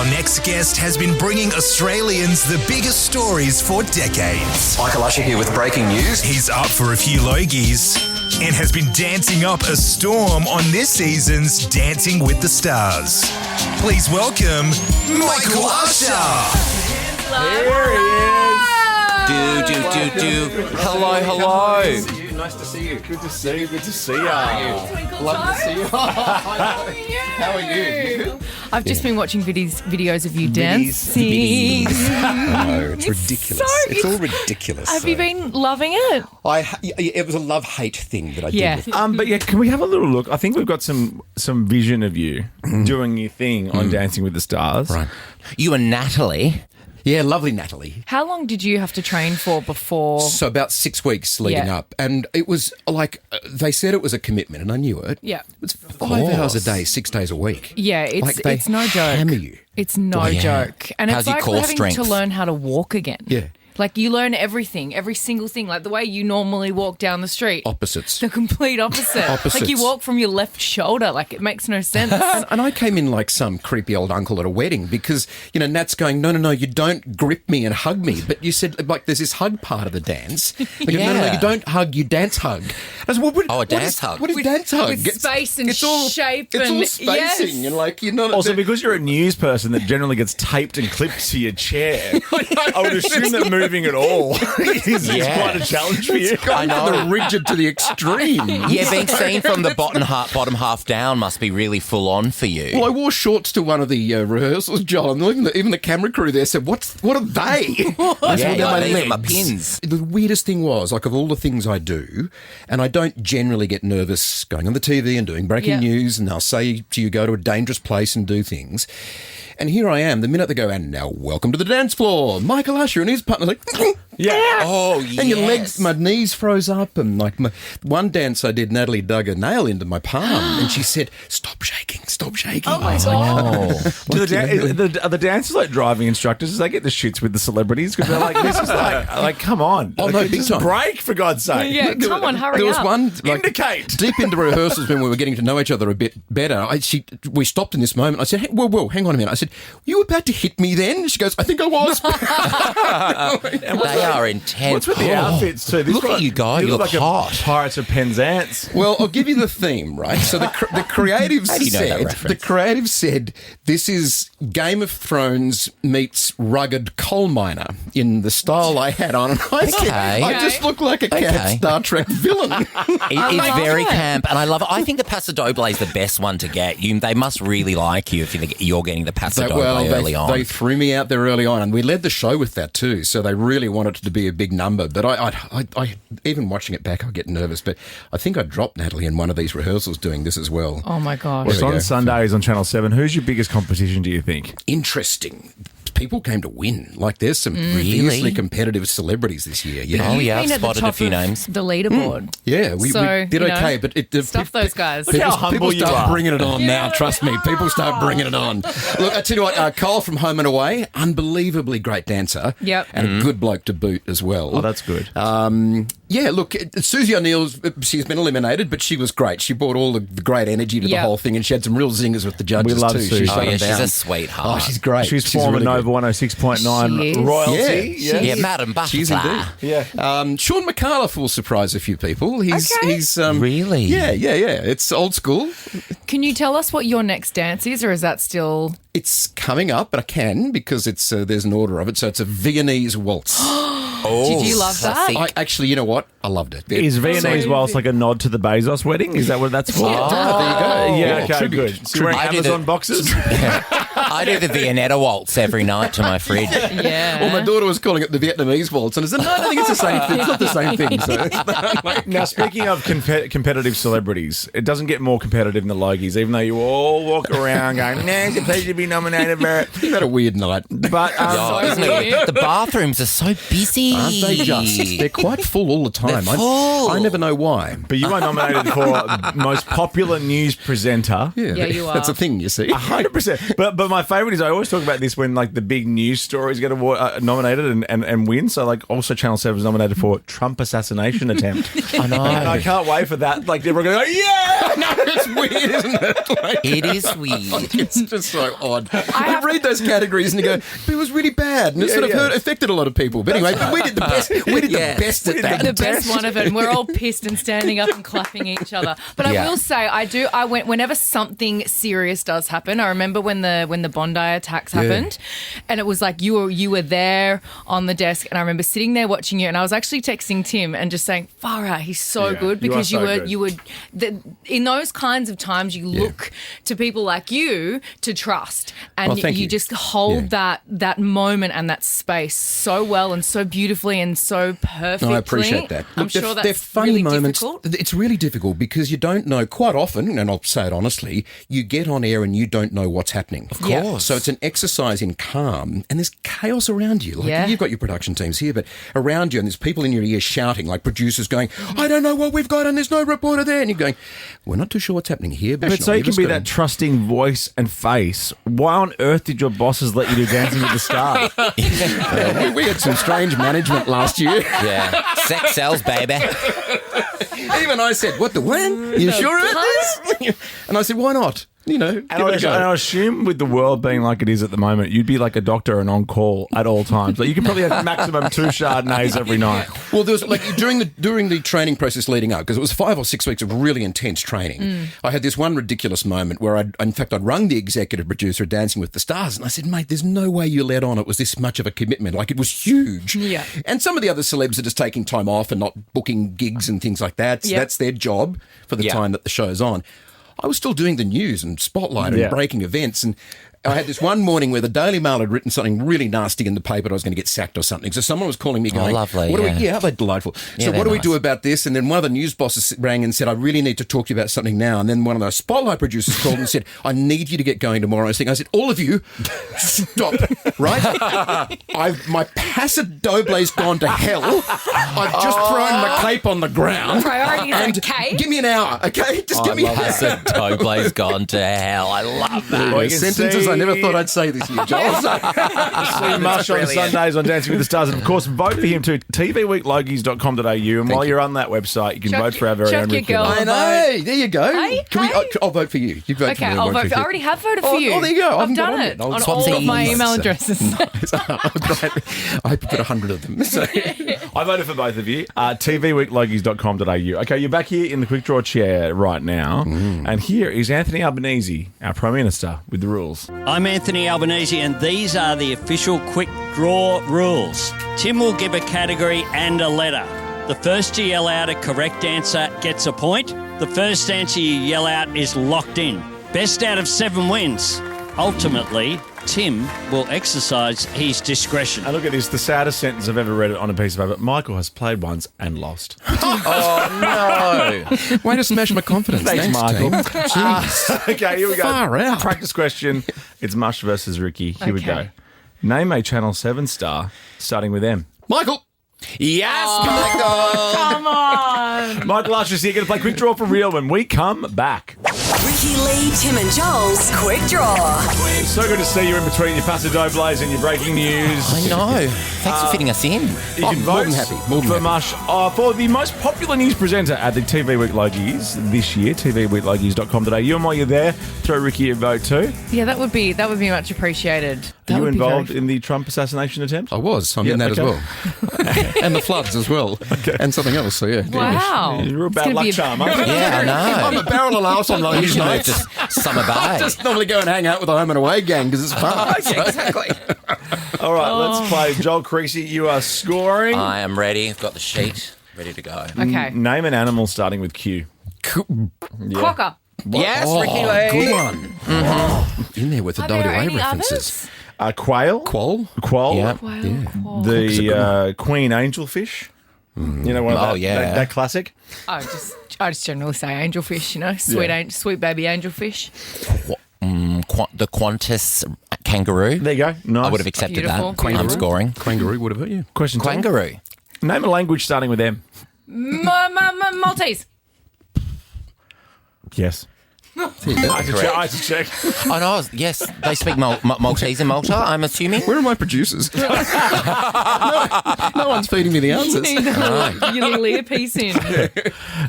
Our next guest has been bringing Australians the biggest stories for decades. Michael Usher here with breaking news. He's up for a few Logies and has been dancing up a storm on this season's Dancing with the Stars. Please welcome Michael Usher. Here he is. Do. Hello. Nice to see you. Good to see you. Good to see you. Love to see you. How are you? I've just been watching videos of you dancing. No, it's ridiculous. It's all ridiculous. Have you been loving it? It was a love-hate thing that I Yeah. did. But yeah, can we have a little look? I think we've got some vision of you doing your thing on Dancing with the Stars. Right. You and Natalie. Yeah, lovely Natalie. How long did you have to train for before? So about 6 weeks leading up. And it was like, they said it was a commitment and I knew it. Yeah. It's 5 hours a day, 6 days a week. Yeah, it's no joke. Hammer you. It's no joke. And How's it's your like core having strength? to learn how to walk again. Yeah. Like you learn everything, every single thing, like the way you normally walk down the street. Opposites. The complete opposite. Opposites. Like you walk from your left shoulder, like it makes no sense. And I came in like some creepy old uncle at a wedding because, Nat's going, no, you don't grip me and hug me. But you said, like, there's this hug part of the dance. But no, you don't hug, you dance hug. I said, well, A dance hug. What is dance hug? With space and shape. It's and all spacing and like, you're not... Also, because you're a news person that generally gets taped and clipped to your chair, I would assume that moving at all is quite a challenge for you. I know. The rigid to the extreme. Yeah, being seen from the bottom half down must be really full on for you. Well, I wore shorts to one of the rehearsals, John. Even the camera crew there said, what are they? I said, Yeah, "They're these are my legs." pins. The weirdest thing was, like, of all the things I do, and I don't generally get nervous going on the TV and doing breaking news, and they'll say to you, go to a dangerous place and do things. And here I am, the minute they go, and now welcome to the dance floor, Michael Usher and his partner, like, Yeah. Oh, yes. and your legs, my knees froze up, and like one dance I did, Natalie dug a nail into my palm, and she said, "Stop shaking, stop shaking." Oh my God. Do are the dancers like driving instructors? Do they get the shits with the celebrities? Because they're like, this is like, come on. Oh, no, big just time. break, for God's sake. Yeah, come on, hurry There was up. one like, Indicate. deep into rehearsals when we were getting to know each other a bit better. We stopped in this moment. I said, "Hey, whoa, hang on a minute." I said, "You were about to hit me then?" She goes, "I think I was." They are intense. What's with the outfits too? Look at you guys. You look like hot. Pirates of Penzance. Well, I'll give you the theme, right? So the creatives How do you know that said, reference? the creatives said, this is Game of Thrones meets rugged coal miner in the style I had on. And I said, Okay. I just look like a cat Star Trek villain. It's very camp, and I love it. I think the Paso Dobles is the best one to get. They must really like you if you're getting the Paso Doble early on. They threw me out there early on, and we led the show with that too. So they really wanted it to be a big number. But I even watching it back, I get nervous. But I think I dropped Natalie in one of these rehearsals doing this as well. Oh my gosh. It's There we on go. Sundays on Channel 7. Who's your biggest competition, do you think? Interesting. People came to win. Like, there's some fiercely competitive celebrities this year. Yeah. Oh, yeah, I've Been at the spotted a top few of names. The leaderboard. Yeah, we So, did you know, okay, but Stuff those guys. Look how humble People you start are. bringing it on now. Trust me, people start bringing it on. Look, I tell you what, Cole from Home and Away, unbelievably great dancer. Yep. and a good bloke to boot as well. Oh, that's good. Yeah, look, Susie O'Neill's, she's been eliminated, but she was great. She brought all the great energy to the Yep. whole thing, and she had some real zingers with the judges We love too. Susie. She Oh, shut yeah, them she's down. a sweetheart. Oh, she's great. She's former really Nova good. 106.9 She is. royalty. Yeah, Yeah, Madam She's Butterfly. indeed. Yeah. Sean McAuliffe will surprise a few people. He's Really? Yeah. It's old school. Can you tell us what your next dance is, or is that still... It's coming up, but I can because it's there's an order of it. So it's a Viennese waltz. Oh, Did you love that? classic. I actually, you know what? I loved it. Is Viennese waltz like a nod to the Bezos wedding? Is that what that's for? Yeah, there you go. Yeah, okay, tribute. good. So you're wearing I do Amazon the- boxes? I do the Viennetta waltz every night to my fridge. Yeah. Well, my daughter was calling it the Vietnamese waltz, and I said, no, I don't think it's the same thing. It's not the same thing. So Now, speaking of competitive celebrities, it doesn't get more competitive than the Logies, even though you all walk around going, nah, it's a pleasure to be nominated for it. you had a weird night. But Oh, isn't it? The bathrooms are so busy. Aren't they just? They're quite full all the time. They're full. I never know why. But you are nominated for most popular news presenter. Yeah, you are. That's a thing, you see. 100%. But my favourite is I always talk about this when like the big news stories get nominated and win. So like also Channel 7 is nominated for Trump assassination attempt. I know. And I can't wait for that. Like everyone going, yeah! No, it's weird, isn't it? Like, It is weird. it's just so odd. You read those categories and you go, but it was really bad, and it sort of affected a lot of people. But anyway, we did the best. We did the best at that. The best one of it. And we're all pissed and standing up and clapping each other. But I will say, I went whenever something serious does happen. I remember when the Bondi attacks happened, and it was like you were there on the desk, and I remember sitting there watching you, and I was actually texting Tim and just saying, "Far out, he's so good," because you were in those kinds of times you look to people like you to trust, and you just hold that moment and that space so well and so beautifully and so perfectly. No, I appreciate that. I'm Look, sure they're that's funny really moments. difficult. It's really difficult because you don't know quite often, and I'll say it honestly, you get on air and you don't know what's happening. Of Yeah. course. So it's an exercise in calm, and there's chaos around you. Like you've got your production teams here, but around you, and there's people in your ear shouting, like producers going, "I don't know what we've got, and there's no reporter there," and you're going, "We're not too sure what's happening here." But so you can be that trusting voice and face. Why on earth did your bosses let you do Dancing with the Stars? we had some strange management last year. Yeah. Sex sells, baby. Even I said, "What the when? You sure about this?" And I said, "Why not?" You know, And I assume with the world being like it is at the moment, you'd be like a doctor and on call at all times. Like you can probably have maximum 2 Chardonnays every night. Well, there was like during the training process leading up, because it was 5 or 6 weeks of really intense training. I had this one ridiculous moment where I'd rung the executive producer of Dancing with the Stars, and I said, "Mate, there's no way you let on it was this much of a commitment. Like it was huge." Yeah. And some of the other celebs are just taking time off and not booking gigs and things like that. So that's their job for the time that the show's on. I was still doing the news and spotlight and breaking events, and I had this one morning where the Daily Mail had written something really nasty in the paper that I was going to get sacked or something. So someone was calling me going, lovely, "What do we, how delightful. So what do we do about this?" And then one of the news bosses rang and said, "I really need to talk to you about something now." And then one of the spotlight producers called and said, "I need you to get going tomorrow." I said, "All of you, stop, right? My Paso Dobles gone to hell. I've just thrown my cape on the ground. Priorities, and okay? give me an hour, okay? Just give me an hour." Paso Dobles gone to hell. I love that. Well, you can sentences see- I never thought I'd say this year, Joel. See Mush on Sundays on Dancing with the Stars. And of course, vote for him too. tvweeklogies.com.au. And while you're on that website, you can vote for our very own Ricki-Lee. I know. There you go. Hey, Can we? hey. I'll vote for you. You vote Okay, for me. I'll vote for, I already have voted for you. Oh, there you go. I've done it on all of my email addresses. I put 100 of them. So. I voted for both of you. tvweeklogies.com.au. Okay, you're back here in the quick draw chair right now. And here is Anthony Albanese, our Prime Minister, with the rules. I'm Anthony Albanese, and these are the official quick draw rules. Tim will give a category and a letter. The first to yell out a correct answer gets a point. The first answer you yell out is locked in. Best out of 7 wins. Ultimately, Tim will exercise his discretion. And look at this, the saddest sentence I've ever read on a piece of paper. Michael has played once and lost. Oh, no. Way to smash my confidence. Thanks, Michael. Team. Jeez. Okay, here we go. Far out. Practice question. It's Mush versus Ricky. Here we go. Name a Channel 7 star starting with M. Michael. Yes, Michael. Come on. Michael Usher's here. Going to play quick draw for real when we come back. Ricki-Lee, Tim and Joel's Quick Draw. So good to see you in between your Paso Dobles and your breaking news. I know. Thanks for fitting us in. You can vote more than happy. More than for happy. Mush for the most popular news presenter at the TV Week Logies this year. tvweeklogies.com.au. And while you're there, throw Ricky a vote too. Yeah, that would be much appreciated. Are you involved in the Trump assassination attempt? I was. I'm in that as well. And the floods as well. And something else. So, yeah. Wow. You're a It's bad gonna luck be a- charm, aren't you? Yeah, I know. I'm a barrel of laughs on those You should move nights. to Summer Bay. Just normally go and hang out with the home and away gang because it's fun. Exactly. All right, let's play. Joel Creasy, you are scoring. I am ready. I've got the sheet ready to go. Okay. Name an animal starting with Q. Quokka. Yes, Oh, Ricki-Lee. good one. In there with the Are there WA any references. Quail. Quoll. Quoll. Yeah. Wow. The queen angelfish. You know, one of Oh, that, yeah. that classic. I just generally say angelfish, you know, sweet baby angelfish. The Qantas kangaroo. There you go. Nice. I would have accepted Beautiful, that. beautiful. I'm scoring. Kangaroo would have hurt you. Question two. Kangaroo. Name a language starting with M. Maltese. Yes. I had to check. Oh, no, yes, they speak Maltese in Malta, I'm assuming. Where are my producers? no one's feeding me the answers. Your little earpiece in.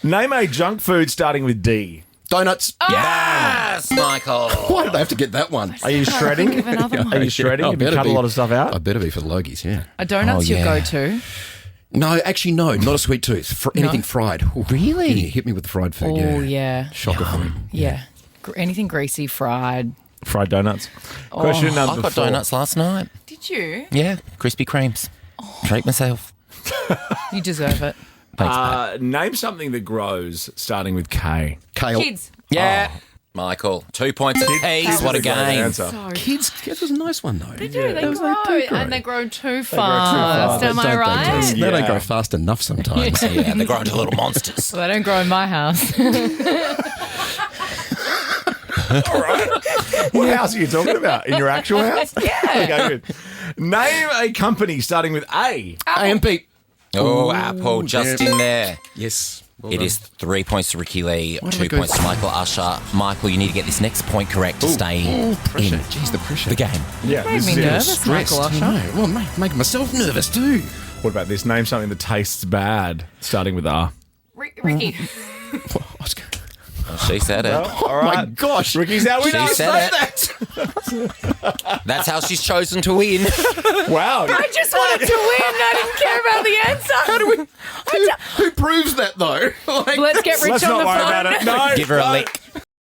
Name a junk food starting with D. Donuts. Yes, Michael. Why did I have to get that one? Are you shredding? Think of another one. Are you shredding? I Have you better cut a be. lot of stuff out? I better be for the Logies, yeah. A donut's Oh, your yeah. go-to. No, actually, no, not a sweet tooth. Anything fried. Ooh, Really? yeah, hit me with the fried food, Oh, yeah. Shocker for me. Yeah. Anything greasy, fried. Fried donuts. Question I number got 4. donuts last night. Did you? Yeah, Krispy Kremes. Treat myself. You deserve it. Thanks, mate. Name something that grows starting with K. Kale. Kids. Yeah. Michael, 2 points apiece. What a game. Answer. Kids was a nice one, though. They do. They Those grow. do grow. And they grow too fast. fast. Am I right? They don't grow fast enough sometimes. Yeah, they're growing to little monsters. Well, they don't grow in my house. What house are you talking about? In your actual house? Yeah. Okay, good. Name a company starting with A. AMP. Oh, Apple just in there. Yes. Well It done. is 3 points to Ricki-Lee, Why did 2 I go points to Michael Usher. Michael, you need to get this next point correct to stay pressure. in Jeez, the pressure. the game. Yeah, Made this me is it. nervous, Stressed. Michael Usher. No, well, making myself nervous too. What about this? Name something that tastes bad starting with R. Ricky. She said it. All My gosh. Ricky's out. We She don't said say it. that. That's how she's chosen to win. Wow. I just wanted to win. I didn't care about the answer. How do we? Who proves that though? Like, Let's get Rich Let's on not the worry phone. about it. No. Give her a no. lick.